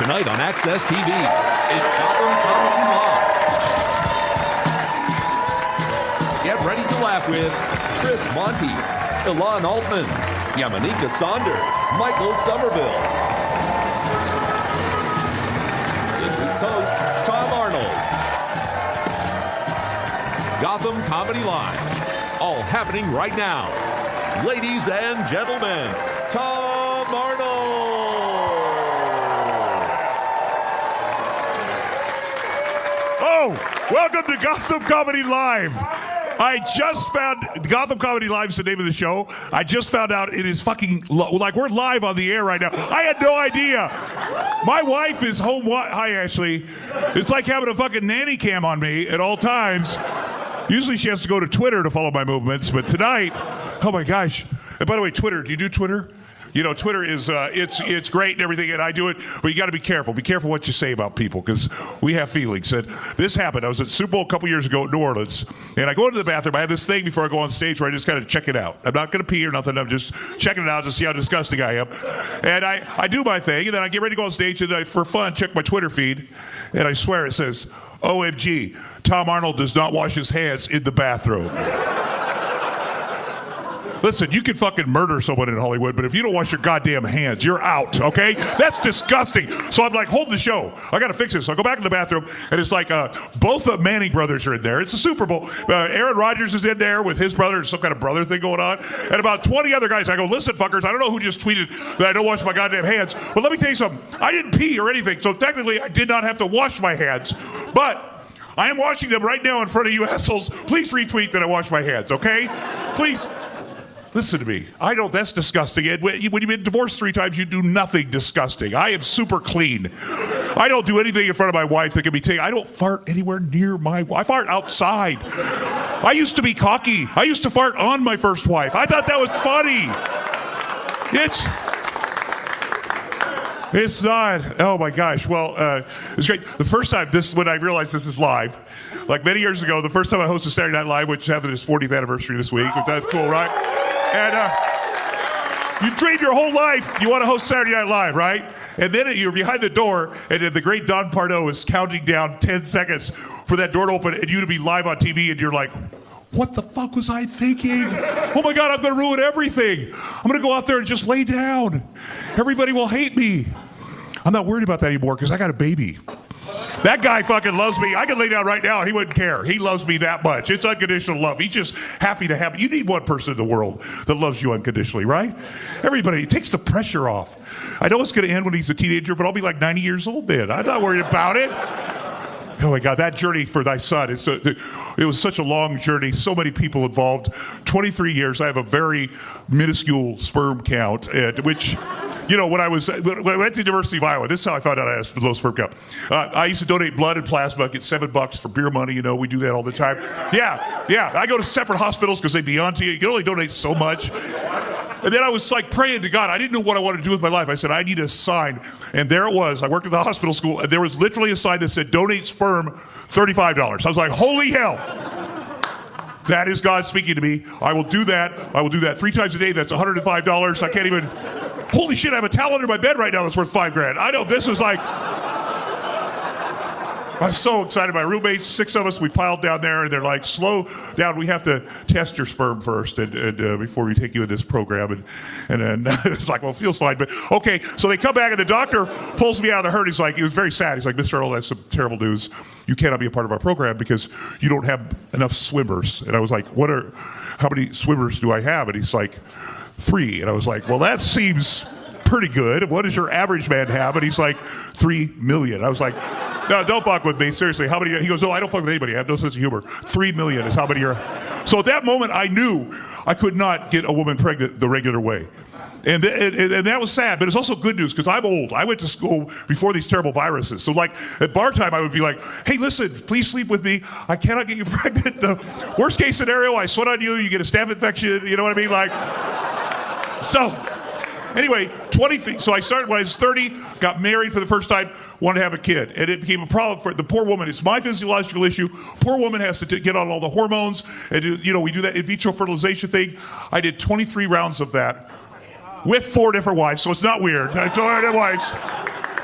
Tonight on Access TV, it's Gotham Comedy Live. Get ready to laugh with Chris Monty, Ilan Altman, Yamanika Saunders, Michael Somerville. This week's host, Tom Arnold. Gotham Comedy Live, all happening right now. Ladies and gentlemen, Tom Arnold. Oh, welcome to Gotham Comedy Live. I just found Gotham Comedy Live is the name of the show. I just found out it is fucking like we're live on the air right now. I had no idea. My wife is home. Hi, Ashley. It's like having a fucking nanny cam on me at all times. Usually she has to go to Twitter to follow my movements, but tonight, oh my gosh. And by the way, Twitter, do you do Twitter? You know, Twitter is, it's great and everything, and I do it, but you got to be careful. Be careful what you say about people, because we have feelings. And this happened. I was at Super Bowl a couple years ago in New Orleans, and I go into the bathroom. I have this thing before I go on stage where I just kind of check it out. I'm not going to pee or nothing. I'm just checking it out to see how disgusting I am. And I do my thing, and then I get ready to go on stage, and I, for fun, check my Twitter feed, and I swear it says, OMG, Tom Arnold does not wash his hands in the bathroom. Listen, you can fucking murder someone in Hollywood, but if you don't wash your goddamn hands, you're out, okay? That's disgusting. So I'm like, hold the show. I got to fix this. So I go back in the bathroom, and it's like both the Manning brothers are in there. It's a Super Bowl. Aaron Rodgers is in there with his brother. There's some kind of brother thing going on. And about 20 other guys. I go, listen, fuckers, I don't know who just tweeted that I don't wash my goddamn hands. But let me tell you something. I didn't pee or anything, so technically I did not have to wash my hands. But I am washing them right now in front of you assholes. Please retweet that I wash my hands, okay? Please. Listen to me. I don't, that's disgusting. When you've been divorced 3 times, you do nothing disgusting. I am super clean. I don't do anything in front of my wife that can be taken. I don't fart anywhere near my wife. I fart outside. I used to be cocky. I used to fart on my first wife. I thought that was funny. It's not. Oh my gosh. Well, it's great. The first time when I realized this is live, like many years ago, the first time I hosted Saturday Night Live, which happened its 40th anniversary this week, which that's cool, right? And you dream your whole life you want to host Saturday Night Live, right? And then you're behind the door, and the great Don Pardo is counting down 10 seconds for that door to open and you to be live on TV, and you're like, what the fuck was I thinking? Oh my God, I'm going to ruin everything. I'm going to go out there and just lay down. Everybody will hate me. I'm not worried about that anymore because I got a baby. That guy fucking loves me. I could lay down right now. He wouldn't care. He loves me that much. It's unconditional love. He's just happy to have me. You need one person in the world that loves you unconditionally, right? Everybody. It takes the pressure off. I know it's going to end when he's a teenager, but I'll be like 90 years old then. I'm not worried about it. Oh my God, that journey for thy son, it was such a long journey, so many people involved, 23 years. I have a very minuscule sperm count, which, you know, when I went to the University of Iowa, this is how I found out I had a low sperm count. I used to donate blood and plasma, get $7 for beer money, you know, we do that all the time. Yeah, I go to separate hospitals because they be on to you. You can only donate so much. And then I was like praying to God. I didn't know what I wanted to do with my life. I said, I need a sign. And there it was. I worked at the hospital school, and there was literally a sign that said, donate sperm, $35. I was like, holy hell. That is God speaking to me. I will do that. I will do that 3 times a day. That's $105. I can't even, holy shit, I have a towel under my bed right now that's worth $5,000. I know, this is like, I'm so excited. My roommates, 6 of us, we piled down there, and they're like, slow down. We have to test your sperm first and before we take you in this program. And then it's like, well, it feels fine. But okay, so they come back, and the doctor pulls me out of the herd. He's like, he was very sad. He's like, Mr. Arnold, that's some terrible news. You cannot be a part of our program because you don't have enough swimmers. And I was like, how many swimmers do I have? And he's like, 3. And I was like, well, that seems pretty good. What does your average man have? And he's like, 3 million. I was like, no, don't fuck with me. Seriously, how many? He goes, no, I don't fuck with anybody. I have no sense of humor. 3 million is how many are. So at that moment, I knew I could not get a woman pregnant the regular way. And that was sad, but it's also good news because I'm old. I went to school before these terrible viruses. So like at bar time, I would be like, hey, listen, please sleep with me. I cannot get you pregnant. The worst case scenario, I sweat on you, you get a staph infection. You know what I mean? Like, so anyway, so I started when I was 30, got married for the first time, wanted to have a kid. And it became a problem for the poor woman. It's my physiological issue. Poor woman has to get on all the hormones. And, you know, we do that in vitro fertilization thing. I did 23 rounds of that with 4 different wives, so it's not weird. 4 different wives.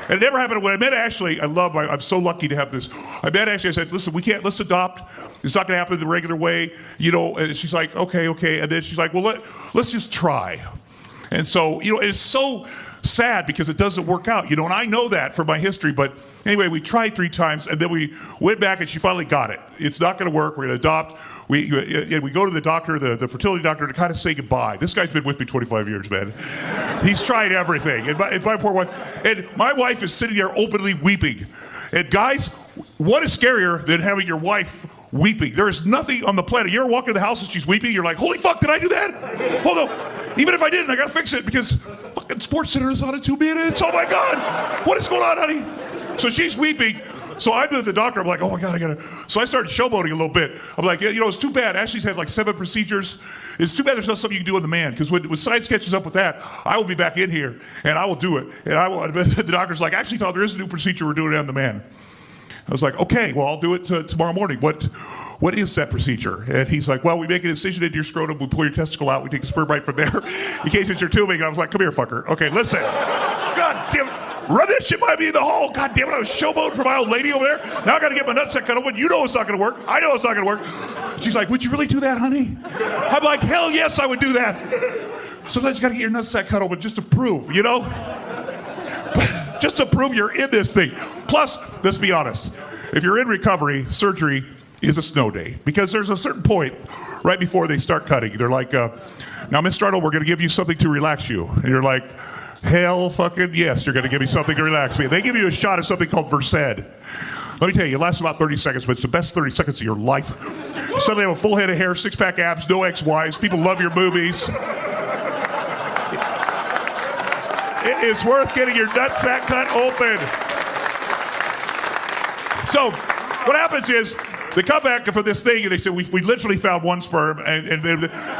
And it never happened. When I met Ashley, I'm so lucky to have this. I met Ashley, I said, listen, let's adopt. It's not going to happen the regular way, and she's like, okay. And then she's like, well, let's just try. And so, it's so sad because it doesn't work out, and I know that from my history. But anyway, we tried 3 times, and then we went back, and she finally got it. It's not going to work. We're going to adopt. We go to the doctor, the fertility doctor, to kind of say goodbye. This guy's been with me 25 years, man. He's tried everything. And my poor wife, and my wife is sitting there openly weeping. And guys, what is scarier than having your wife weeping? There is nothing on the planet. You ever walk into the house and she's weeping? You're like, holy fuck, did I do that? Hold on. Even if I didn't, I gotta fix it because fucking Sports Center is on in 2 minutes. Oh my God, what is going on, honey? So she's weeping. So I'm at the doctor. I'm like, oh my God, I gotta. So I started showboating a little bit. I'm like, it's too bad. Ashley's had like 7 procedures. It's too bad there's not something you can do on the man. Because when science catches up with that, I will be back in here and I will do it. And I will. The doctor's like, actually, Tom, there is a new procedure we're doing on the man. I was like, okay, well, I'll do it tomorrow morning. What is that procedure? And he's like, well, we make an incision into your scrotum, we pull your testicle out, we take the sperm right from there in case it's your tubing. And I was like, come here, fucker. Okay, listen. God damn it. Run that shit by me in the hall. God damn it, I was showboating for my old lady over there. Now I got to get my nutsack cut open. You know it's not going to work. I know it's not going to work. She's like, would you really do that, honey? I'm like, hell yes, I would do that. Sometimes you got to get your nutsack cut open just to prove, just to prove you're in this thing. Plus, let's be honest. If you're in recovery, surgery is a snow day. Because there's a certain point right before they start cutting. They're like, now, Mr. Arnold, we're going to give you something to relax you. And you're like, hell fucking yes, you're going to give me something to relax me. They give you a shot of something called Versed. Let me tell you, it lasts about 30 seconds, but it's the best 30 seconds of your life. You suddenly have a full head of hair, 6-pack abs, no ex-wives. People love your movies. It is worth getting your nutsack cut open. So what happens is, they come back for this thing and they say, we literally found 1 sperm and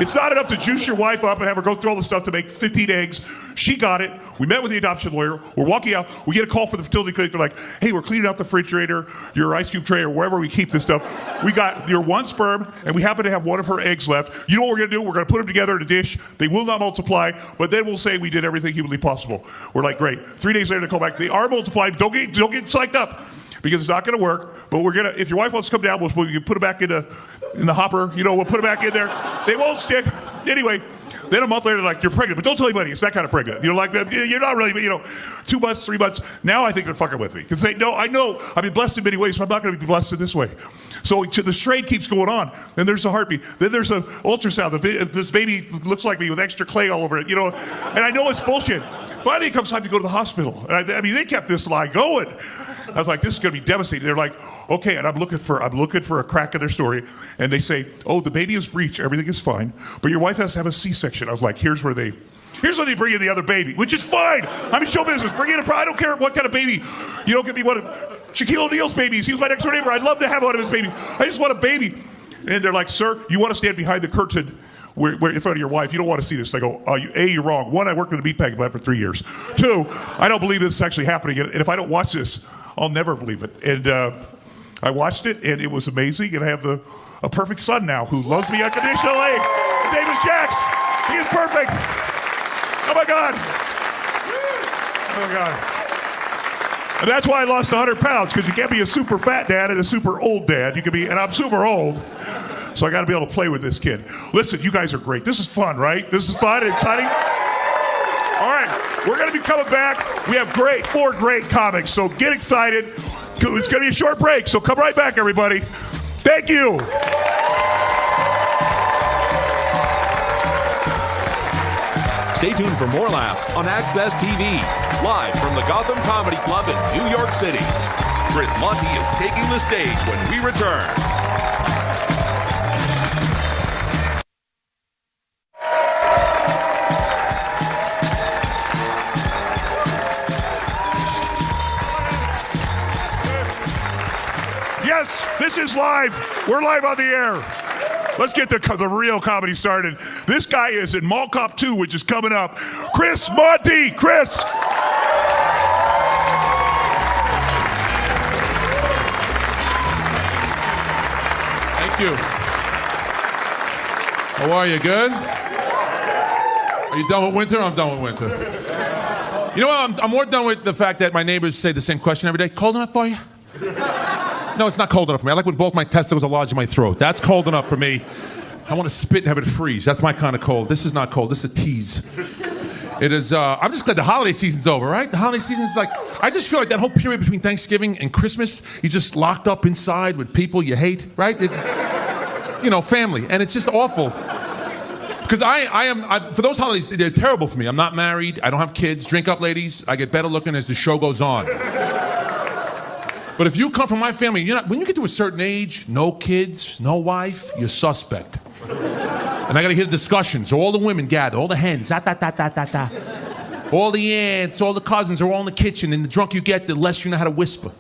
it's not enough to juice your wife up and have her go through all the stuff to make 15 eggs. She got it. We met with the adoption lawyer. We're walking out. We get a call from the fertility clinic. They're like, hey, we're cleaning out the refrigerator, your ice cube tray, or wherever we keep this stuff. We got your 1 sperm and we happen to have 1 of her eggs left. You know what we're going to do? We're going to put them together in a dish. They will not multiply, but then we'll say we did everything humanly possible. We're like, great. 3 days later, they call back. They are multiplying. Don't get psyched up. Because it's not going to work, but if your wife wants to come down, we'll put it back in the hopper. We'll put it back in there. They won't stick. Anyway, then a month later, they're like, you're pregnant, but don't tell anybody. It's that kind of pregnant. You're not really, 2 months, 3 months. Now I think they're fucking with me because they know I know I've been blessed in many ways, so I'm not going to be blessed in this way. So the strain keeps going on. Then there's a heartbeat. Then there's an ultrasound. This baby looks like me with extra clay all over it. And I know it's bullshit. Finally, it comes time to go to the hospital. And they kept this lie going. I was like, this is going to be devastating. They're like, okay, and I'm looking for a crack in their story, and they say, oh, the baby is breech, everything is fine, but your wife has to have a C-section. I was like, here's where they bring in the other baby, which is fine. I'm in show business. Bring in I don't care what kind of baby. You don't give me one of Shaquille O'Neal's babies. He was my next door neighbor. I'd love to have one of his babies. I just want a baby. And they're like, sir, you want to stand behind the curtain where in front of your wife. You don't want to see this. I go, A, you're wrong. 1, I worked in a meat packing plant for 3 years. 2, I don't believe this is actually happening. And if I don't watch this, I'll never believe it. And I watched it, and it was amazing. And I have a perfect son now who loves me unconditionally. His name is Jax. He is perfect. Oh, my God. Oh, my God. And that's why I lost 100 pounds, because you can't be a super fat dad and a super old dad. You can be, and I'm super old. So I got to be able to play with this kid. Listen, you guys are great. This is fun, right? This is fun and exciting. All right, we're going to be coming back. We have 4 great comics, so get excited. It's going to be a short break, so come right back, everybody. Thank you. Stay tuned for more laughs on Access TV, live from the Gotham Comedy Club in New York City. Chris Monty is taking the stage when we return. Yes, this is live. We're live on the air. Let's get the real comedy started. This guy is in Mall Cop 2, which is coming up. Chris Monty. Chris. Thank you. How are you? Good? Are you done with winter? I'm done with winter. You know what? I'm more done with the fact that my neighbors say the same question every day. Cold enough for you? No, it's not cold enough for me. I like when both my testicles are lodged in my throat. That's cold enough for me. I want to spit and have it freeze. That's my kind of cold. This is not cold. This is a tease. It is, I'm just glad the holiday season's over, right? The holiday season's like, I just feel like that whole period between Thanksgiving and Christmas, you're just locked up inside with people you hate, right? It's, family. And it's just awful. Because for those holidays, they're terrible for me. I'm not married. I don't have kids. Drink up, ladies. I get better looking as the show goes on. But if you come from my family, when you get to a certain age, no kids, no wife, you're suspect. And I got to hear the discussions. All the women gather, all the hens, all the aunts, all the cousins are all in the kitchen. And the drunk you get, the less you know how to whisper.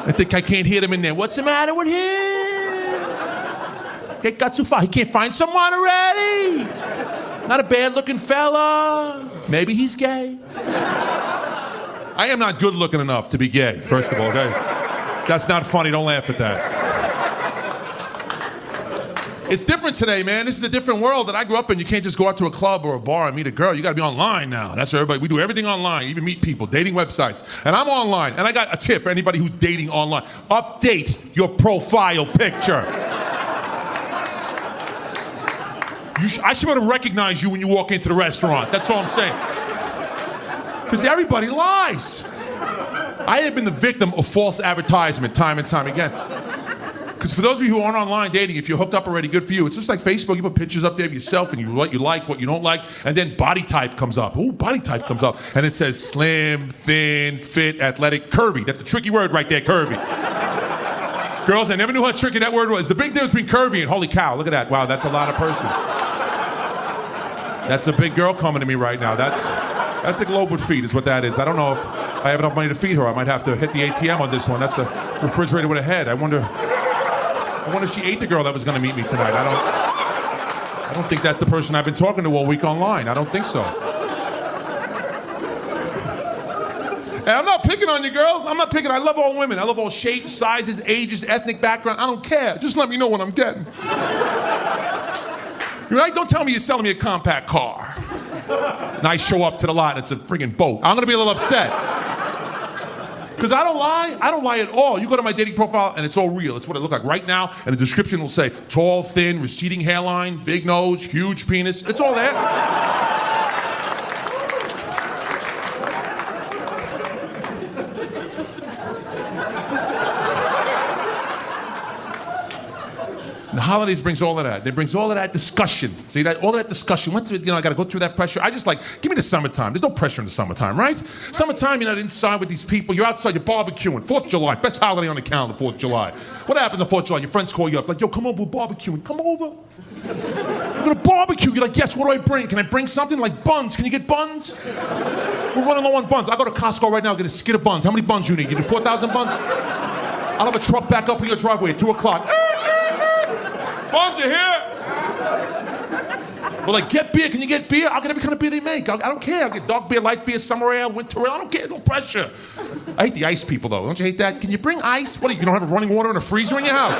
I think I can't hear them in there. What's the matter with him? It got too far. He can't find someone already. Not a bad-looking fella. Maybe he's gay. I am not good-looking enough to be gay, first of all, okay? That's not funny. Don't laugh at that. It's different today, man. This is a different world that I grew up in. You can't just go out to a club or a bar and meet a girl. You got to be online now. That's where we do everything online, even meet people, dating websites. And I'm online. And I got a tip for anybody who's dating online. Update your profile picture. I should be able to recognize you when you walk into the restaurant. That's all I'm saying. Because everybody lies. I have been the victim of false advertisement time and time again. Because for those of you who aren't online dating, if you're hooked up already, good for you. It's just like Facebook. You put pictures up there of yourself and what you like, what you don't like, and then body type comes up. Ooh, body type comes up. And it says slim, thin, fit, athletic, curvy. That's a tricky word right there, curvy. Girls, I never knew how tricky that word was. The big difference between curvy and holy cow, look at that. Wow, that's a lot of person. That's a big girl coming to me right now. That's a globe with feet is what that is. I don't know if I have enough money to feed her. I might have to hit the ATM on this one. That's a refrigerator with a head. I wonder if she ate the girl that was going to meet me tonight. I don't think that's the person I've been talking to all week online. I don't think so. And I'm not picking on you girls. I'm not picking. I love all women. I love all shapes, sizes, ages, ethnic background. I don't care. Just let me know what I'm getting. Right? Don't tell me you're selling me a compact car. And I show up to the lot and it's a friggin' boat. I'm gonna be a little upset. Because I don't lie. I don't lie at all. You go to my dating profile and it's all real. It's what it looks like right now. And the description will say tall, thin, receding hairline, big nose, huge penis. It's all there. The holidays brings all of that. It brings all of that discussion. See that? All of that discussion. Once I got to go through that pressure. I just give me the summertime. There's no pressure in the summertime, right? Summertime, you're not inside with these people. You're outside. You're barbecuing. 4th of July, best holiday on the calendar. 4th of July. What happens on 4th of July? Your friends call you up, like, yo, come over, we're barbecuing. Come over. We're gonna barbecue. You're like, yes. What do I bring? Can I bring something like buns? Can you get buns? We're running low on buns. I go to Costco right now. Get a skid of buns. How many buns you need? You need 4,000 buns? I'll have a truck back up in your driveway at 2 o'clock. Buns are here. Well, get beer. Can you get beer? I'll get every kind of beer they make. I don't care. I'll get dark beer, light beer, summer ale, winter ale. I don't care. No pressure. I hate the ice people, though. Don't you hate that? Can you bring ice? What, you don't have running water in a freezer in your house?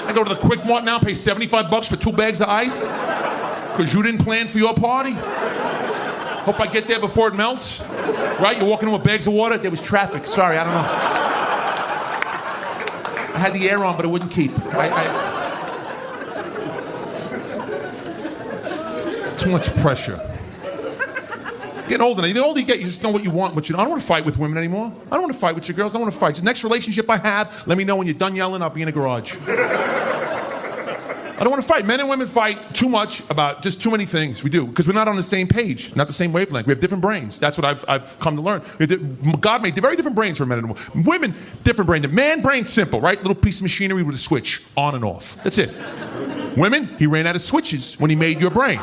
I go to the Quick Mart now, pay $75 for 2 bags of ice because you didn't plan for your party. Hope I get there before it melts. Right? You're walking in with bags of water. There was traffic. Sorry, I don't know. I had the air on, but it wouldn't keep. It's too much pressure. Getting older now. The older you get, you just know what you want. But I don't want to fight with women anymore. I don't want to fight with your girls. I want to fight. The next relationship I have, let me know when you're done yelling. I'll be in the garage. I don't want to fight. Men and women fight too much about just too many things. We do, because we're not on the same page, not the same wavelength. We have different brains. That's what I've come to learn. God made very different brains for men and women. Women, different brain. The man brain, simple, right? Little piece of machinery with a switch, on and off. That's it. Women, he ran out of switches when he made your brain.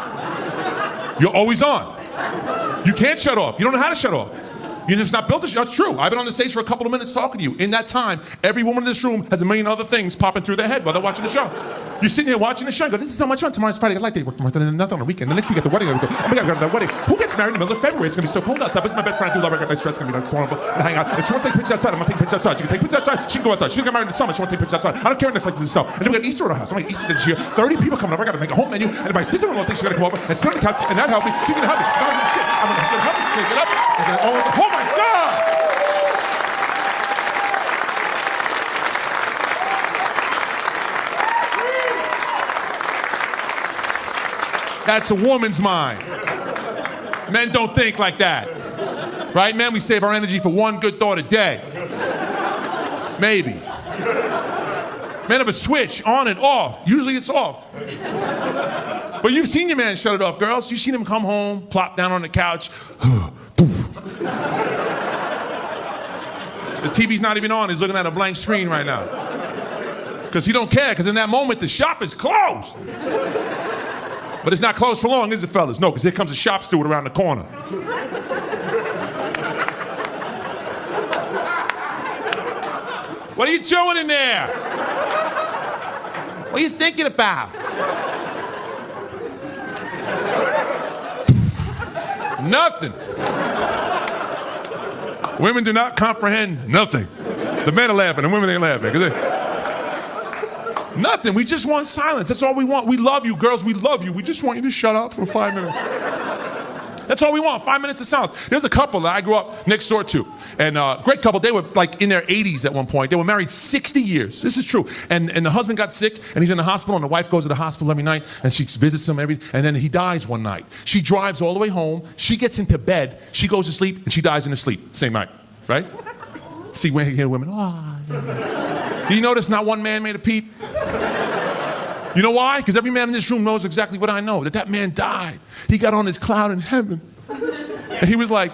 You're always on. You can't shut off. You don't know how to shut off. You're just not built to. That's true. I've been on the stage for a couple of minutes talking to you. In that time, every woman in this room has a million other things popping through their head while they're watching the show. You're sitting here watching the show and go, this is so much fun. Tomorrow's Friday. I like to work tomorrow. Then nothing on the weekend. The next week at the wedding, I go, oh my God, I got to that wedding. Who gets married in the middle of February? It's going to be so cold outside. But it's my best friend. I do love her. I got nice dress. It's going to be like horrible. And hang out. And she wants to take pictures outside. I'm going to take pictures outside. She can take pictures outside. She can go outside. She can get married in the summer. She wants to take pictures outside. I don't care if it's like the snow. And then we got Easter at our house. I'm like, Easter this year. 30 people coming over. I got to make a whole menu. And my sister-in-law thinks she's going to come over and sit on the couch and not help me. She's going to help me. I'm going to do shit. I'm going to help me. Take it up. Oh my God! That's a woman's mind. Men don't think like that. Right, men? We save our energy for one good thought a day. Maybe. Men have a switch on and off. Usually it's off. But you've seen your man shut it off, girls. You've seen him come home, plop down on the couch. The TV's not even on. He's looking at a blank screen right now. Because he don't care, because in that moment, the shop is closed. But it's not closed for long, is it, fellas? No, because here comes a shop steward around the corner. What are you doing in there? What are you thinking about? Nothing. Women do not comprehend nothing. The men are laughing, the women ain't laughing. Nothing. We just want silence. That's all we want. We love you, girls. We love you. We just want you to shut up for 5 minutes. That's all we want. 5 minutes of silence. There's a couple that I grew up next door to. And great couple. They were like in their 80s at one point. They were married 60 years. This is true. And the husband got sick and he's in the hospital and the wife goes to the hospital every night and she visits him and then he dies one night. She drives all the way home. She gets into bed. She goes to sleep and she dies in her sleep. Same night. Right? See, when you hear women, do you notice not one man made a peep? You know why? Because every man in this room knows exactly what I know, that man died. He got on his cloud in heaven. And he was like,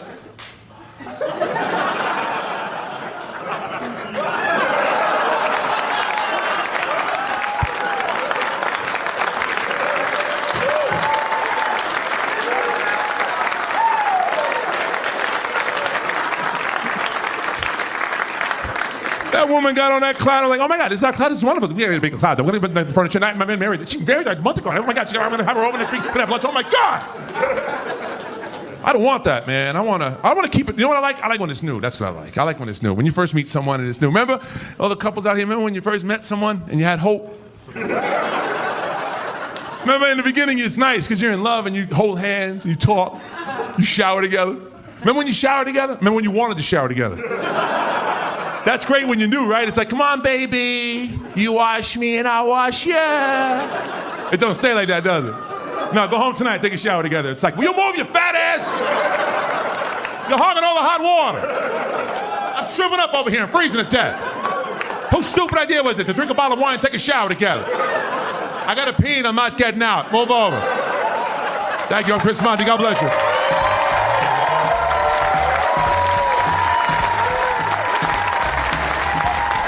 that woman got on that cloud. I'm like, oh my God, this is our cloud. This is wonderful. We had a big cloud. We're going to put the furniture tonight. My man married. She married like a month ago. Oh my God, I'm going to have her over next week. We're going to have lunch. Oh my God. I don't want that, man. I want to keep it. You know what I like? I like when it's new. That's what I like. I like when it's new. When you first meet someone and it's new. Remember all the couples out here? Remember when you first met someone and you had hope? Remember in the beginning it's nice because you're in love and you hold hands, you talk, you shower together. Remember when you showered together? Remember when you wanted to shower together? That's great when you're new, right? It's like, come on, baby. You wash me and I wash you. It don't stay like that, does it? No, go home tonight, take a shower together. It's like, will you move your fat ass? You're hogging all the hot water. I'm shriveling up over here and freezing to death. Whose stupid idea was it to drink a bottle of wine and take a shower together? I got to pee and I'm not getting out. Move over. Thank you, I'm Chris Monty. God bless you.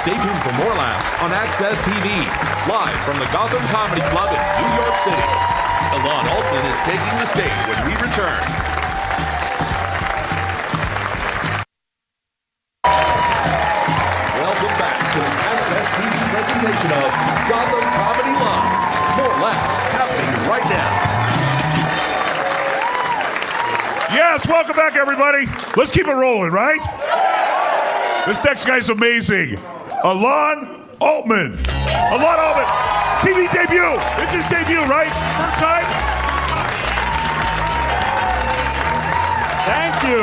Stay tuned for more laughs on Access TV, live from the Gotham Comedy Club in New York City. Alon Altman is taking the stage when we return. Welcome back to the Access TV presentation of Gotham Comedy Live. More laughs happening right now. Yes, welcome back, everybody. Let's keep it rolling, right? This next guy's amazing. Alon Altman. Alon Altman. TV debut. It's his debut, right? First time? Thank you.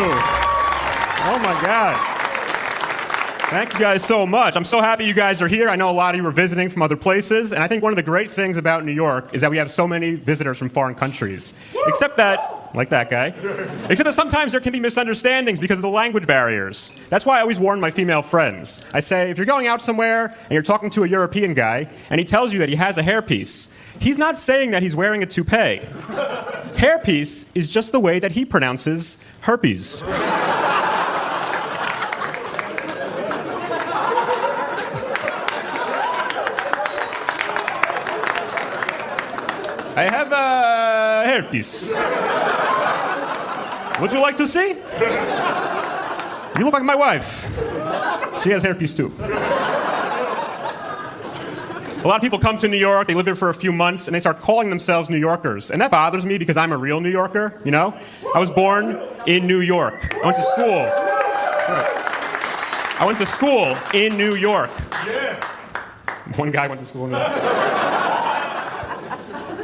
Oh, my God. Thank you guys so much. I'm so happy you guys are here. I know a lot of you are visiting from other places, and I think one of the great things about New York is that we have so many visitors from foreign countries. Except that, like that guy, except that sometimes there can be misunderstandings because of the language barriers. That's why I always warn my female friends. I say, if you're going out somewhere and you're talking to a European guy, and he tells you that he has a hairpiece, he's not saying that he's wearing a toupee. Hairpiece is just the way that he pronounces herpes. I have a hairpiece. Would you like to see? You look like my wife. She has hairpiece too. A lot of people come to New York, they live here for a few months, and they start calling themselves New Yorkers. And that bothers me because I'm a real New Yorker, you know? I was born in New York. I went to school in New York. Yeah. One guy went to school in New York.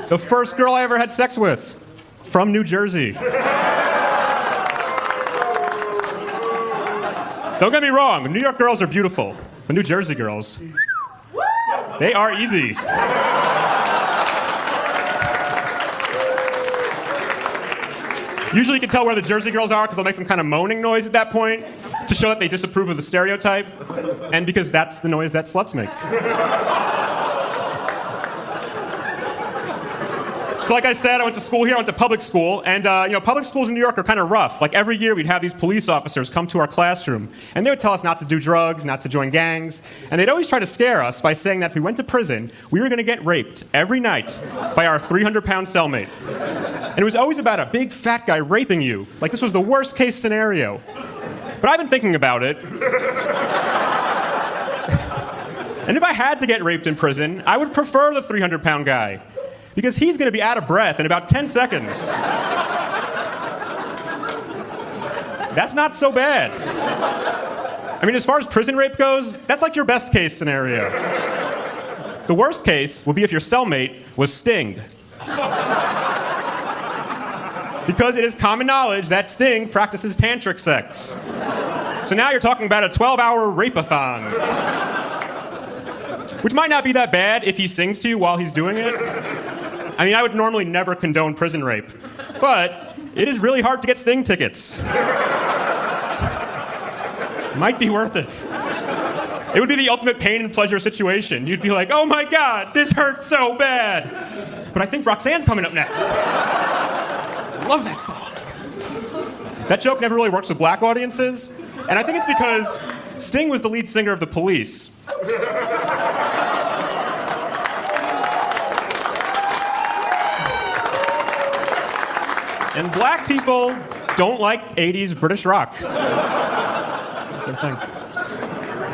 The first girl I ever had sex with, from New Jersey. Don't get me wrong, New York girls are beautiful. The New Jersey girls, they are easy. Usually you can tell where the Jersey girls are because they'll make some kind of moaning noise at that point to show that they disapprove of the stereotype, and because that's the noise that sluts make. So like I said, I went to school here, I went to public school, and public schools in New York are kind of rough. Like every year we'd have these police officers come to our classroom, and they would tell us not to do drugs, not to join gangs, and they'd always try to scare us by saying that if we went to prison, we were going to get raped every night by our 300-pound cellmate. And it was always about a big fat guy raping you. Like this was the worst case scenario. But I've been thinking about it. And if I had to get raped in prison, I would prefer the 300-pound guy. Because he's going to be out of breath in about 10 seconds. That's not so bad. I mean, as far as prison rape goes, that's like your best case scenario. The worst case would be if your cellmate was Sting. Because it is common knowledge that Sting practices tantric sex. So now you're talking about a 12-hour rape-a-thon. Which might not be that bad if he sings to you while he's doing it. I mean, I would normally never condone prison rape, but it is really hard to get Sting tickets. Might be worth it. It would be the ultimate pain and pleasure situation. You'd be like, oh my God, this hurts so bad. But I think Roxanne's coming up next. Love that song. That joke never really works with black audiences, and I think it's because Sting was the lead singer of The Police. And black people don't like 80s British rock. Their thing.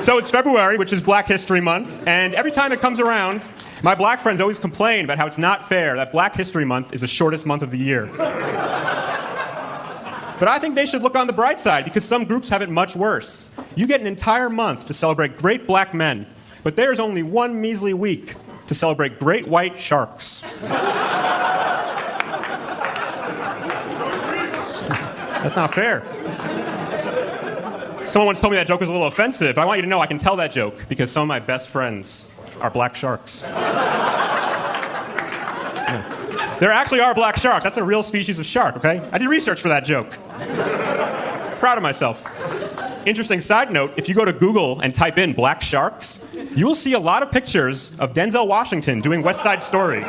So it's February, which is Black History Month, and every time it comes around, my black friends always complain about how it's not fair that Black History Month is the shortest month of the year. But I think they should look on the bright side, because some groups have it much worse. You get an entire month to celebrate great black men, but there's only one measly week to celebrate great white sharks. That's not fair. Someone once told me that joke was a little offensive, but I want you to know I can tell that joke because some of my best friends are black sharks. Yeah. There actually are black sharks. That's a real species of shark, okay? I did research for that joke. Proud of myself. Interesting side note, if you go to Google and type in black sharks, you will see a lot of pictures of Denzel Washington doing West Side Story.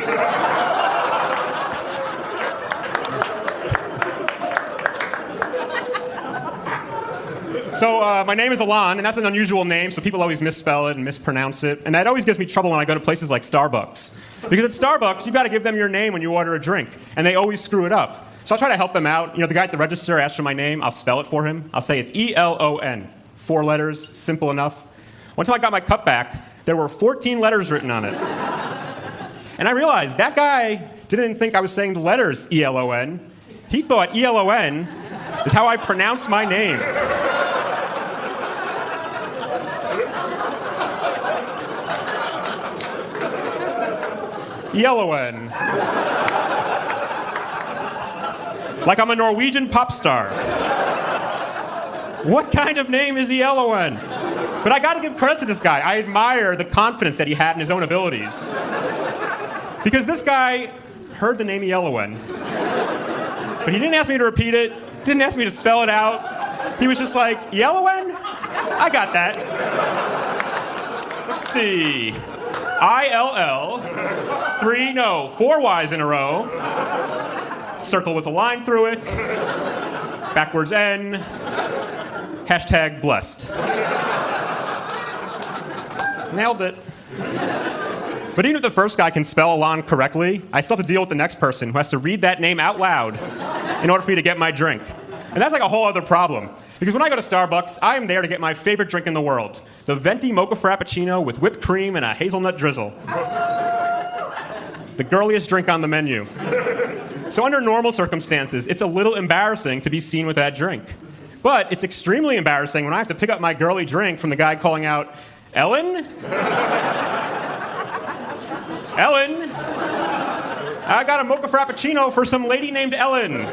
So my name is Alon, and that's an unusual name, so people always misspell it and mispronounce it. And that always gives me trouble when I go to places like Starbucks. Because at Starbucks, you've got to give them your name when you order a drink, and they always screw it up. So I'll try to help them out. You know, the guy at the register asks for my name, I'll spell it for him. I'll say it's E-L-O-N. 4 letters, simple enough. One time I got my cup back, there were 14 letters written on it. And I realized that guy didn't think I was saying the letters E-L-O-N. He thought E-L-O-N is how I pronounce my name. Yellowen. Like I'm a Norwegian pop star. What kind of name is Yellowen? But I gotta give credit to this guy. I admire the confidence that he had in his own abilities. Because this guy heard the name Yellowen, but he didn't ask me to repeat it, didn't ask me to spell it out. He was just like, Yellowen? I got that. Let's see. I-L-L, 4 Y's in a row, circle with a line through it, backwards N, hashtag blessed. Nailed it. But even if the first guy can spell Alon correctly, I still have to deal with the next person who has to read that name out loud in order for me to get my drink. And that's like a whole other problem. Because when I go to Starbucks, I am there to get my favorite drink in the world. The venti mocha frappuccino with whipped cream and a hazelnut drizzle. The girliest drink on the menu. So under normal circumstances, it's a little embarrassing to be seen with that drink. But it's extremely embarrassing when I have to pick up my girly drink from the guy calling out, "Ellen? Ellen? I got a mocha frappuccino for some lady named Ellen."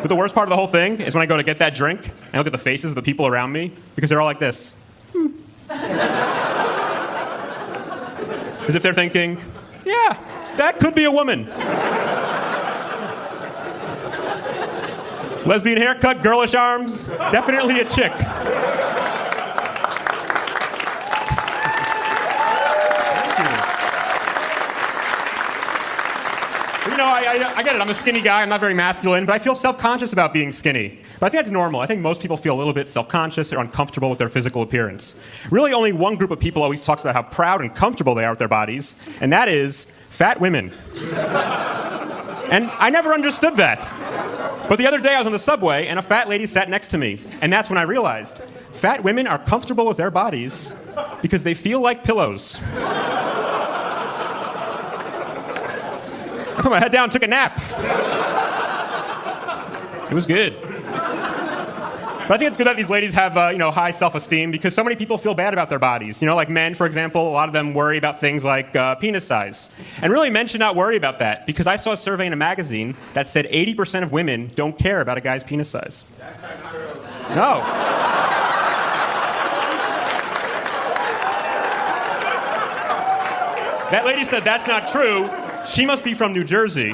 But the worst part of the whole thing is when I go to get that drink, and I look at the faces of the people around me, because they're all like this. As if they're thinking, yeah, that could be a woman. Lesbian haircut, girlish arms, definitely a chick. You know, I get it. I'm a skinny guy. I'm not very masculine, but I feel self-conscious about being skinny. But I think that's normal. I think most people feel a little bit self-conscious or uncomfortable with their physical appearance. Really, only one group of people always talks about how proud and comfortable they are with their bodies, and that is fat women. And I never understood that. But the other day I was on the subway, and a fat lady sat next to me, and that's when I realized fat women are comfortable with their bodies because they feel like pillows. I put my head down and took a nap. It was good. But I think it's good that these ladies have, high self-esteem because so many people feel bad about their bodies. You know, like men, for example, a lot of them worry about things like penis size. And really, men should not worry about that because I saw a survey in a magazine that said 80% of women don't care about a guy's penis size. That's not true. No. That lady said that's not true. She must be from New Jersey.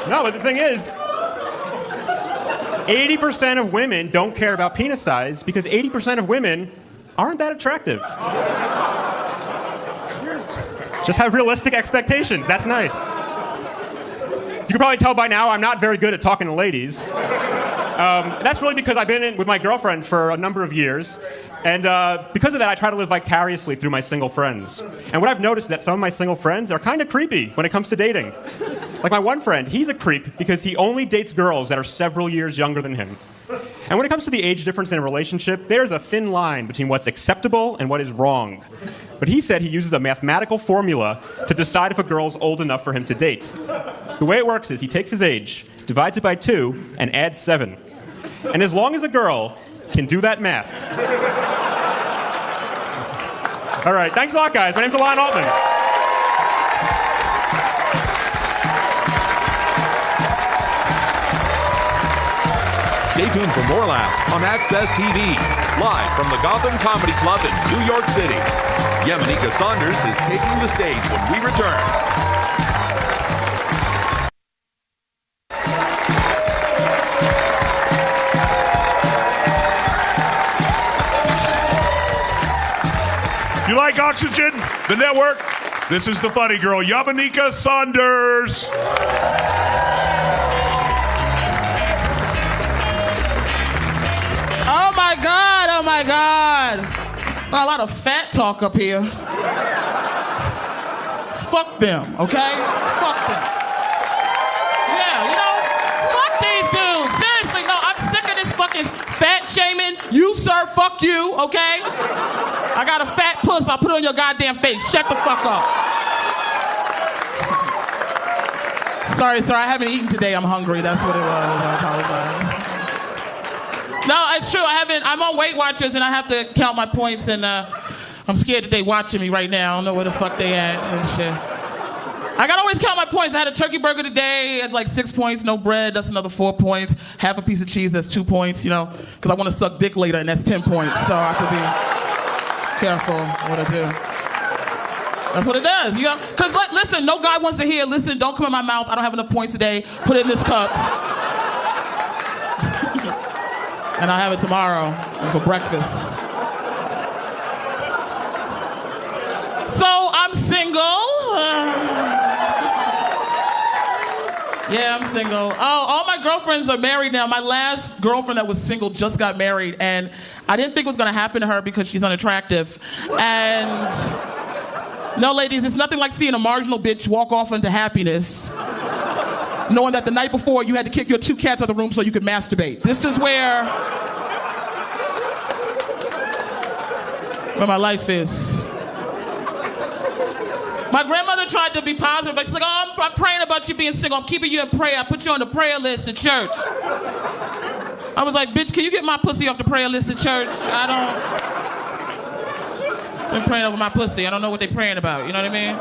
No, but the thing is, 80% of women don't care about penis size because 80% of women aren't that attractive. Just have realistic expectations. That's nice. You can probably tell by now I'm not very good at talking to ladies. That's really because I've been with my girlfriend for a number of years. And because of that, I try to live vicariously through my single friends. And what I've noticed is that some of my single friends are kind of creepy when it comes to dating. Like my one friend, he's a creep because he only dates girls that are several years younger than him. And when it comes to the age difference in a relationship, there's a thin line between what's acceptable and what is wrong. But he said he uses a mathematical formula to decide if a girl's old enough for him to date. The way it works is he takes his age, divides it by 2, and adds 7. And as long as a girl can do that math. All right, thanks a lot, guys. My name's Alon Altman. Stay tuned for more laughs on Access TV, live from the Gotham Comedy Club in New York City. Yamanika Saunders is taking the stage when we return. You like Oxygen, the network? This is the funny girl, Yamanika Saunders. Oh my God. A lot of fat talk up here. Fuck them, okay? Fuck them. Yeah, fuck these dudes. Seriously, no, I'm sick of this fucking fat shaming. You, sir, fuck you, okay? I got a fat puss. I'll put it on your goddamn face. Shut the fuck up. Sorry, sir, I haven't eaten today. I'm hungry. That's what it was. I apologize. No, it's true. I'm on Weight Watchers, and I have to count my points, and I'm scared that they watching me right now. I don't know where the fuck they at and shit. I gotta always count my points. I had a turkey burger today at like 6 points, no bread. That's another 4 points. Half a piece of cheese, that's 2 points, because I want to suck dick later, and that's 10 points. So I have to be careful what I do. That's what it does, Because listen, no guy wants to hear, listen, don't come in my mouth. I don't have enough points today. Put it in this cup. And I'll have it tomorrow for breakfast. So I'm single. Yeah, I'm single. Oh, all my my girlfriends are married now. My last girlfriend that was single just got married, and I didn't think it was going to happen to her because she's unattractive. And no, ladies, it's nothing like seeing a marginal bitch walk off into happiness, knowing that the night before you had to kick your 2 cats out of the room so you could masturbate. This is where my life is. My grandmother tried to be positive, but she's like, oh, I'm praying about you being single. I'm keeping you in prayer. I put you on the prayer list at church. I was like, bitch, can you get my pussy off the prayer list at church? I'm praying over my pussy. I don't know what they're praying about. You know what I mean?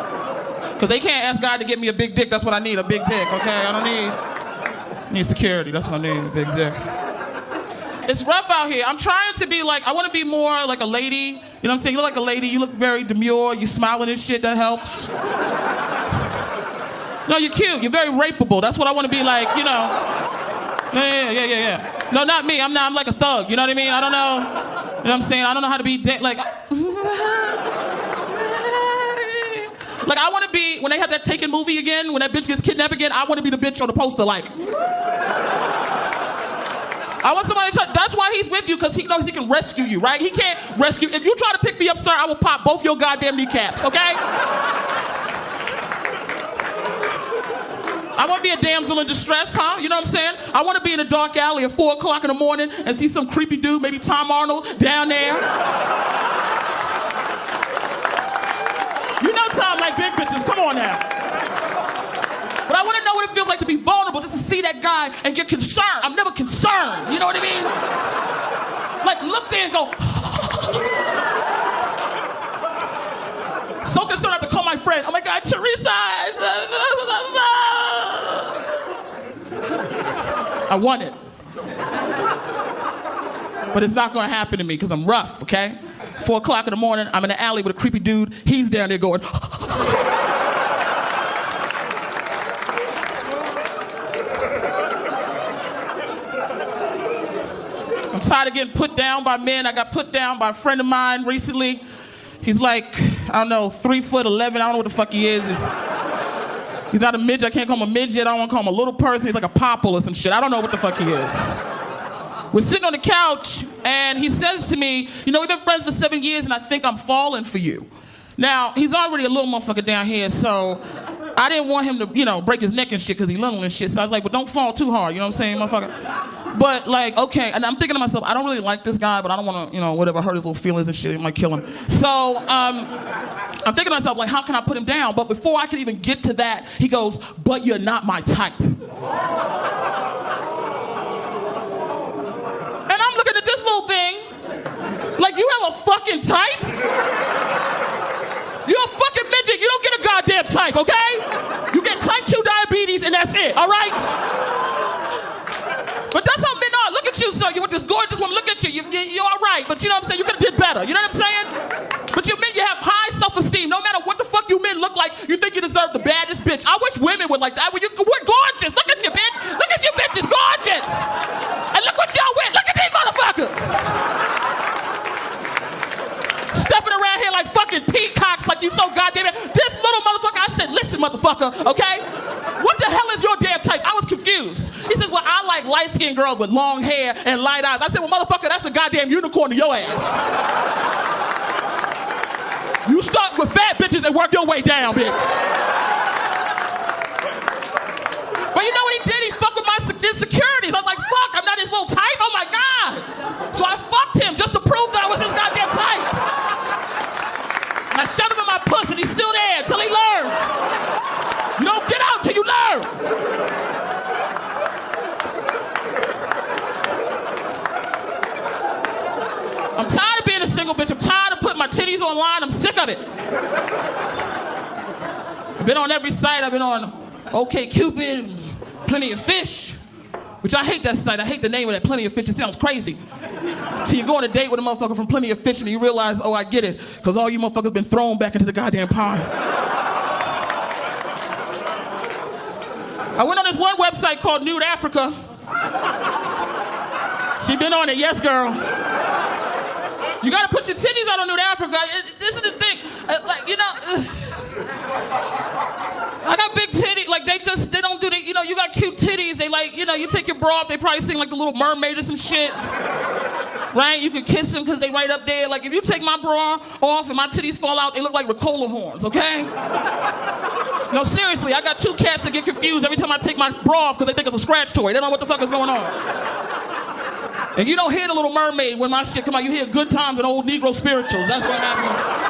Because they can't ask God to get me a big dick. That's what I need, a big dick, okay? I need security. That's what I need, a big dick. It's rough out here. I'm trying to be like, I want to be more like a lady. You know what I'm saying? You look like a lady. You look very demure. You smiling and shit. That helps. No, you're cute. You're very rapeable. That's what I want to be like, you know. Yeah. No, not me. I'm like a thug. You know what I mean? I don't know. You know what I'm saying? I don't know how to be like... Like, I want to be, when they have that Taken movie again, when that bitch gets kidnapped again, I want to be the bitch on the poster, like... I want somebody to try. That's why he's with you, because he knows he can rescue you, right? He can't rescue. If you try to pick me up, sir, I will pop both your goddamn kneecaps, okay? I want to be a damsel in distress, huh? You know what I'm saying? I want to be in a dark alley at 4 o'clock in the morning and see some creepy dude, maybe Tom Arnold, down there. You know Tom like big bitches. Come on now. But I want to know what it feels like to be vulnerable, just to see that guy and get concerned. I'm never concerned. You know what I mean? Like, look there and go... So concerned I have to call my friend. Oh my God, Teresa! I want it. But it's not going to happen to me because I'm rough, okay? 4 o'clock in the morning, I'm in the alley with a creepy dude. He's down there going... I'm tired of getting put down by men. I got put down by a friend of mine recently. He's like, I don't know, 3'11". I don't know what the fuck he is. He's not a midget. I can't call him a midget. I don't want to call him a little person. He's like a popple or some shit. I don't know what the fuck he is. We're sitting on the couch, and he says to me, you know, we've been friends for 7 years, and I think I'm falling for you. Now, he's already a little motherfucker down here, so I didn't want him to, you know, break his neck and shit because he's little and shit. So I was like, well, don't fall too hard. You know what I'm saying, motherfucker? But, like, okay. And I'm thinking to myself, I don't really like this guy, but I don't want to, you know, whatever, hurt his little feelings and shit. It might kill him. So I'm thinking to myself, like, how can I put him down? But before I can even get to that, he goes, but you're not my type. And I'm looking at this little thing, like, you have a fucking type? You're a fucking midget. You don't get a goddamn type, okay? You get type 2 diabetes and that's it, all right? But that's how men are. Look at you, sir. You're with this gorgeous woman. Look at you. You're all right. But you know what I'm saying? You could have did better. You know what I'm saying? But you men, you have high self-esteem. No matter what the fuck you men look like, you think you deserve the baddest bitch. I wish women would like that. We're gorgeous. Look at you, bitch. Look at you bitches. Gorgeous. And look what y'all with. Look at these motherfuckers. Stepping around here like fucking peacocks, like you so goddamn... This little motherfucker, I said, listen, motherfucker, okay? What the hell is your damn type? I was confused. He says, well, I like light-skinned girls with long hair and light eyes. I said, well, motherfucker, that's a goddamn unicorn to your ass. You start with fat bitches and work your way down, bitch. But you know what he did? He fucked with my insecurities. I was like, fuck, I'm not his little type? Oh, my God. So I fucked him just to prove that I was his goddamn type. I shoved him in my puss and he's still there until he learns. You don't get out till you learn. I'm tired of being a single bitch. I'm tired of putting my titties online. I'm sick of it. I've been on every site. I've been on OkCupid, Plenty of Fish, which I hate that site. I hate the name of that, Plenty of Fish. It sounds crazy. So you go on a date with a motherfucker from Plenty of Fish and you realize, oh, I get it, because all you motherfuckers been thrown back into the goddamn pond. I went on this one website called Nude Africa. She been on it, yes, girl. You gotta put your titties out on Nude Africa. This is the thing, like, you know, I got big titties. Like they don't do the, you know, you got cute titties. They like, you take your bra off, they probably sing like the Little Mermaid or some shit. Right? You can kiss them because they right up there. Like, if you take my bra off and my titties fall out, they look like Ricola horns, okay? No, seriously, I got 2 cats that get confused every time I take my bra off because they think it's a scratch toy. They don't know what the fuck is going on. And you don't hear the Little Mermaid when my shit come out. You hear Good Times and Old Negro Spirituals. That's what happens.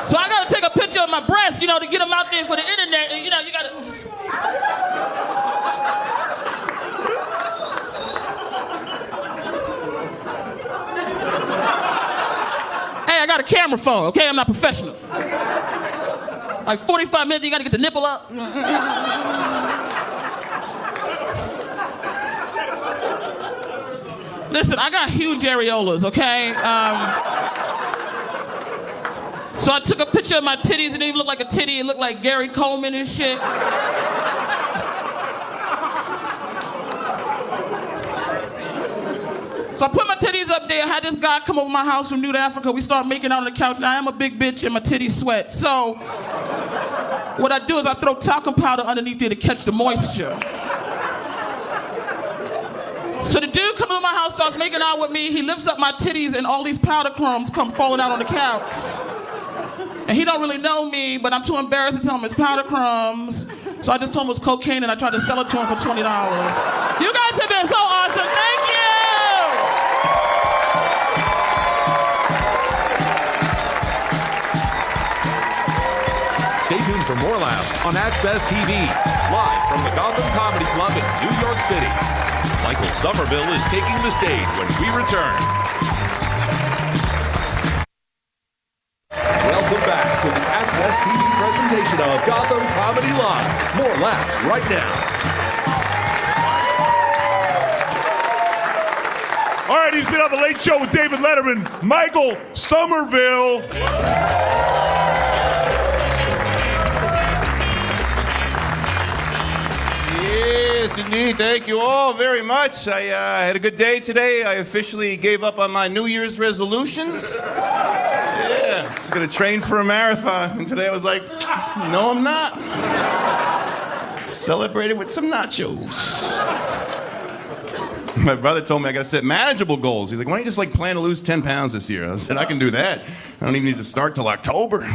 So I gotta take a picture of my breasts, to get them out there for the internet. And, you gotta... Hey, I got a camera phone, okay? I'm not professional. Like 45 minutes, you gotta get the nipple up. Listen, I got huge areolas, okay? So I took a picture of my titties. It didn't even look like a titty. It looked like Gary Coleman and shit. So I put my titties up there. I had this guy come over my house from New Africa. We started making out on the couch. Now I am a big bitch and my titties sweat. So what I do is I throw talcum powder underneath there to catch the moisture. So the dude comes to my house, starts making out with me. He lifts up my titties and all these powder crumbs come falling out on the couch. And he don't really know me, but I'm too embarrassed to tell him it's powder crumbs. So I just told him it was cocaine and I tried to sell it to him for $20. You guys have been so awesome. Thank you. Stay tuned for more laughs on Access TV, live from the Gotham Comedy Club in New York City. Michael Somerville is taking the stage when we return. Welcome back to the Access TV presentation of Gotham Comedy Live. More laughs right now. All right, he's been on the Late Show with David Letterman, Michael Somerville. Yes, indeed. Thank you all very much. I had a good day today. I officially gave up on my New Year's resolutions. Yeah, I was going to train for a marathon. And today I was like, no, I'm not. Celebrated with some nachos. My brother told me I got to set manageable goals. He's like, why don't you just plan to lose 10 pounds this year? I said, I can do that. I don't even need to start till October.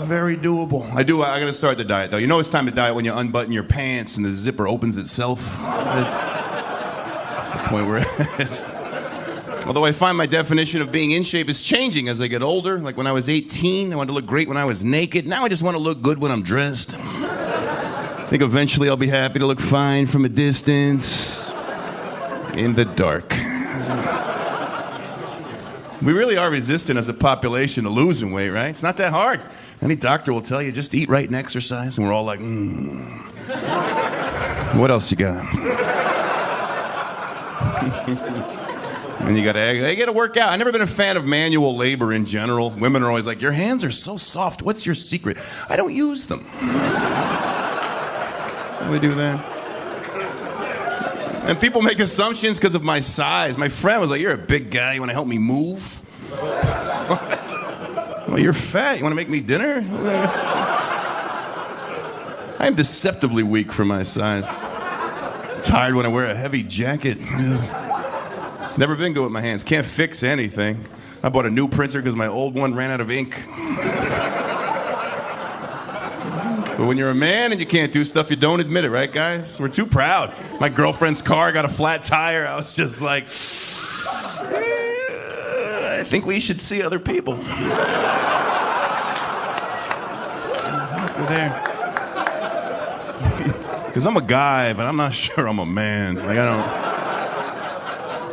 Very doable. I gotta start the diet though. You know it's time to diet when you unbutton your pants and the zipper opens itself. That's the point we're at. Although I find my definition of being in shape is changing as I get older. Like when I was 18, I wanted to look great when I was naked. Now I just want to look good when I'm dressed. I think eventually I'll be happy to look fine from a distance. In the dark. We really are resistant as a population to losing weight, right? It's not that hard. Any doctor will tell you, just eat right and exercise. And we're all like, What else you got? And you gotta work out. I've never been a fan of manual labor in general. Women are always like, your hands are so soft. What's your secret? I don't use them. We do that. And people make assumptions because of my size. My friend was like, you're a big guy. You want to help me move? What? Well, you're fat. You want to make me dinner? I am deceptively weak for my size. Tired when I wear a heavy jacket. Never been good with my hands. Can't fix anything. I bought a new printer because my old one ran out of ink. But when you're a man and you can't do stuff, you don't admit it, right, guys? We're too proud. My girlfriend's car got a flat tire. I was just like, I think we should see other people. Over there. Because I'm a guy, but I'm not sure I'm a man.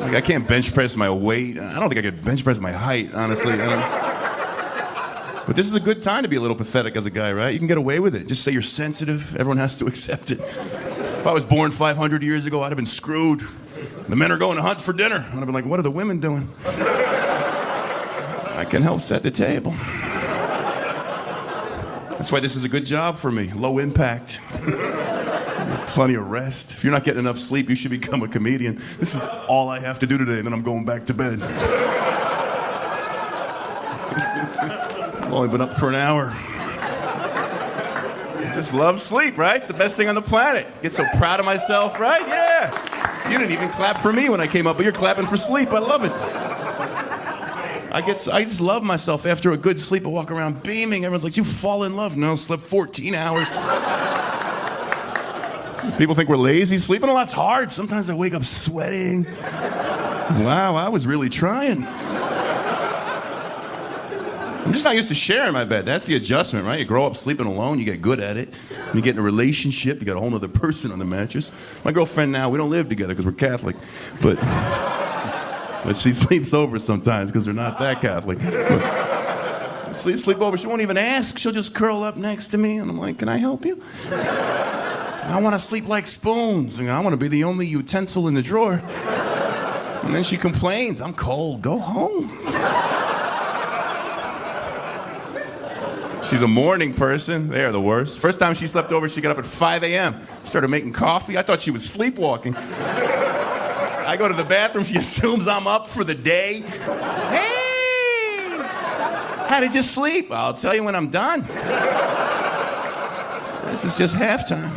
I can't bench press my weight. I don't think I could bench press my height, honestly. But this is a good time to be a little pathetic as a guy, right? You can get away with it. Just say you're sensitive. Everyone has to accept it. If I was born 500 years ago, I'd have been screwed. The men are going to hunt for dinner. I'd have been like, what are the women doing? I can help set the table. That's why this is a good job for me. Low impact. Plenty of rest. If you're not getting enough sleep, you should become a comedian. This is all I have to do today, then I'm going back to bed. I've only been up for an hour. I just love sleep, right? It's the best thing on the planet. Get so proud of myself, right? Yeah. You didn't even clap for me when I came up, but you're clapping for sleep. I love it. I just love myself after a good sleep. I walk around beaming. Everyone's like, you fall in love. No, slept 14 hours. People think we're lazy. Sleeping a lot's hard. Sometimes I wake up sweating. Wow, I was really trying. I'm just not used to sharing my bed. That's the adjustment, right? You grow up sleeping alone, you get good at it. When you get in a relationship, you got a whole other person on the mattress. My girlfriend now, we don't live together because we're Catholic. But she sleeps over sometimes because they're not that Catholic. Sleep over, she won't even ask. She'll just curl up next to me, and I'm like, can I help you? I want to sleep like spoons. I want to be the only utensil in the drawer. And then she complains, I'm cold, go home. She's a morning person. They are the worst. First time she slept over, she got up at 5 a.m. Started making coffee. I thought she was sleepwalking. I go to the bathroom. She assumes I'm up for the day. Hey! How did you sleep? I'll tell you when I'm done. This is just halftime.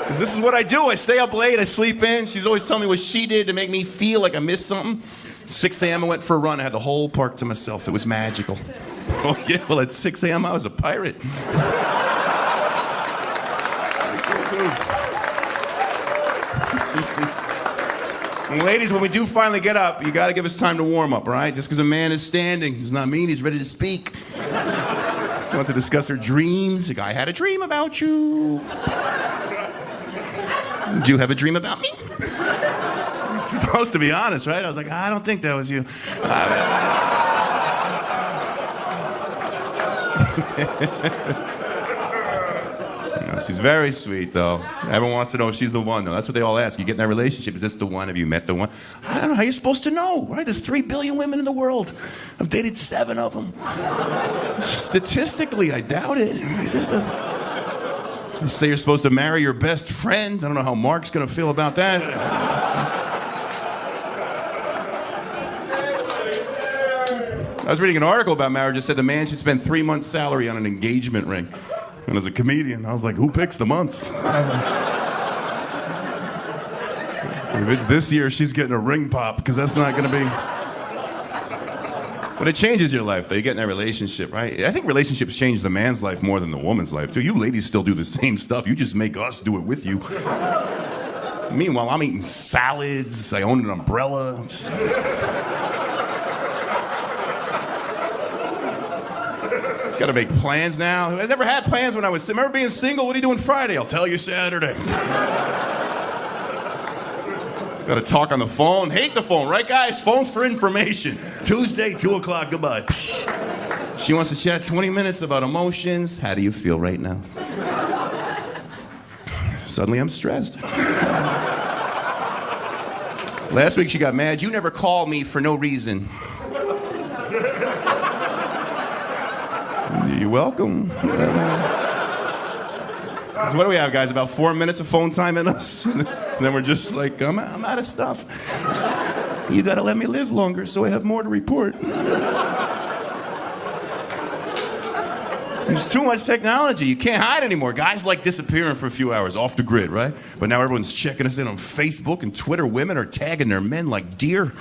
Because this is what I do. I stay up late. I sleep in. She's always telling me what she did to make me feel like I missed something. 6 a.m. I went for a run. I had the whole park to myself. It was magical. Oh, yeah. Well, at 6 a.m. I was a pirate. And ladies, when we do finally get up, you got to give us time to warm up, right? Just because a man is standing does not mean he's ready to speak. She wants to discuss her dreams. A guy had a dream about you. Did you have a dream about me? You're supposed to be honest, right? I was like, I don't think that was you. No, she's very sweet, though. Everyone wants to know if she's the one, though. That's what they all ask. You get in that relationship, is this the one? Have you met the one? I don't know how you're supposed to know, right? There's 3 billion women in the world. I've dated 7 of them. Statistically, I doubt it. They say you're supposed to marry your best friend. I don't know how Mark's going to feel about that. I was reading an article about marriage that said the man should spend 3 months' salary on an engagement ring. And as a comedian, I was like, who picks the month? If it's this year, she's getting a ring pop, because that's not going to be... But it changes your life, though. You get in that relationship, right? I think relationships change the man's life more than the woman's life, too. You ladies still do the same stuff. You just make us do it with you. Meanwhile, I'm eating salads. I own an umbrella. Got to make plans now. I never had plans when I was... Remember being single? What are you doing Friday? I'll tell you Saturday. Got to talk on the phone. Hate the phone, right, guys? Phone's for information. Tuesday, 2 o'clock, goodbye. She wants to chat 20 minutes about emotions. How do you feel right now? Suddenly I'm stressed. Last week she got mad. You never call me for no reason. You're welcome. So what do we have, guys? About 4 minutes of phone time in us? And then we're just like, I'm out of stuff. You gotta let me live longer so I have more to report. There's too much technology. You can't hide anymore. Guys like disappearing for a few hours off the grid, right? But now everyone's checking us in on Facebook and Twitter. Women are tagging their men like deer.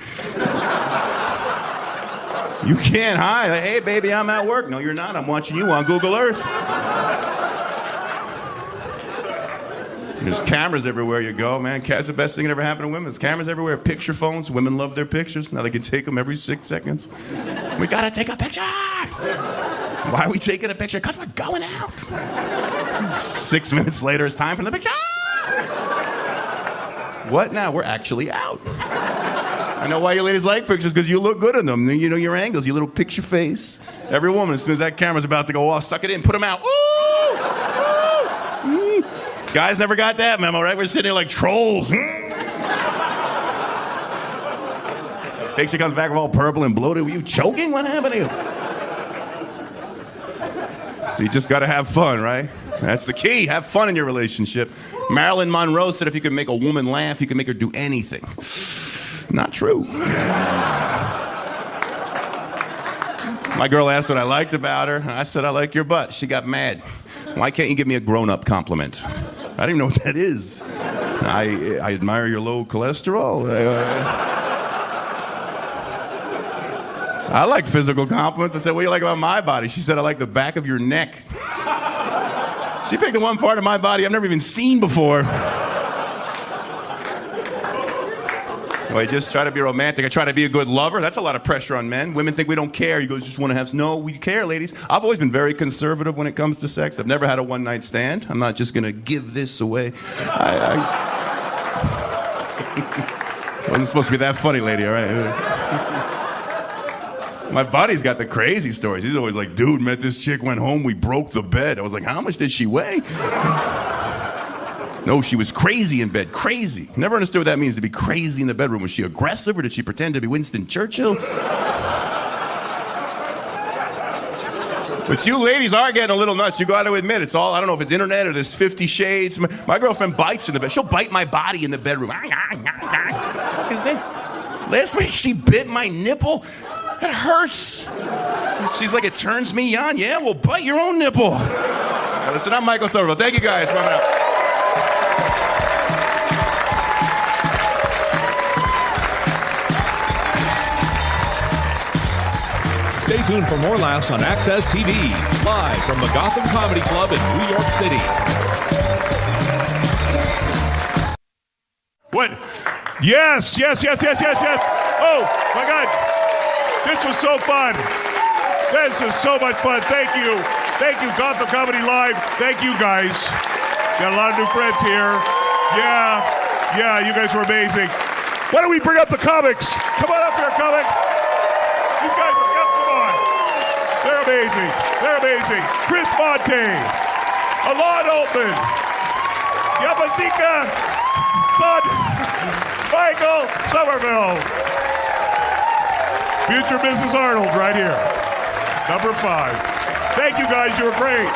You can't hide. Like, hey, baby, I'm at work. No, you're not. I'm watching you on Google Earth. There's cameras everywhere you go, man. That's the best thing that ever happened to women. There's cameras everywhere. Picture phones. Women love their pictures. Now they can take them every 6 seconds. We gotta take a picture. Why are we taking a picture? Because we're going out. 6 minutes later, it's time for the picture. What now? We're actually out. I know why you ladies like pictures, because you look good in them. You know your angles, your little picture face. Every woman, as soon as that camera's about to go off, suck it in, put them out. Ooh! Ooh! Mm. Guys never got that memo, right? We're sitting there like trolls. Picture comes back all purple and bloated. Were you choking? What happened to you? So you just gotta have fun, right? That's the key. Have fun in your relationship. Marilyn Monroe said if you could make a woman laugh, you can make her do anything. My My girl asked what I liked about her. I said, I like your butt. She got mad. Why can't you give me a grown-up compliment? I don't even know what that is. I admire your low cholesterol. I like physical compliments. I said, what do you like about my body? She said, I like the back of your neck. She picked the one part of my body I've never even seen before. So I just try to be romantic. I try to be a good lover. That's a lot of pressure on men. Women think we don't care. You just want to have... No, we care, ladies. I've always been very conservative when it comes to sex. I've never had a one-night stand. I'm not just going to give this away. Wasn't supposed to be that funny, lady, all right? My buddy's got the crazy stories. He's always like, dude, met this chick, went home, we broke the bed. I was like, how much did she weigh? No, she was crazy in bed. Crazy. Never understood what that means to be crazy in the bedroom. Was she aggressive or did she pretend to be Winston Churchill? But you ladies are getting a little nuts. You got to admit, it's all, I don't know if it's internet or there's 50 Shades. My girlfriend bites in the bed. She'll bite my body in the bedroom. What the fuck is that? Last week she bit my nipple. It hurts. She's like, it turns me on. Yeah, well, bite your own nipple. Right, listen, I'm Michael Somerville. Thank you guys for coming out. Stay tuned for more laughs on Access TV, live from the Gotham Comedy Club in New York City. What? Yes. Oh, my God. This was so fun. This is so much fun. Thank you. Thank you, Gotham Comedy Live. Thank you, guys. Got a lot of new friends here. Yeah, you guys were amazing. Why don't we bring up the comics? Come on up here, comics. These guys are, yep, come on. They're amazing. Chris Monte, Alon Altman, Yamazika, son, Michael Somerville. Future Mrs. Arnold right here. Number 5. Thank you guys, you were great.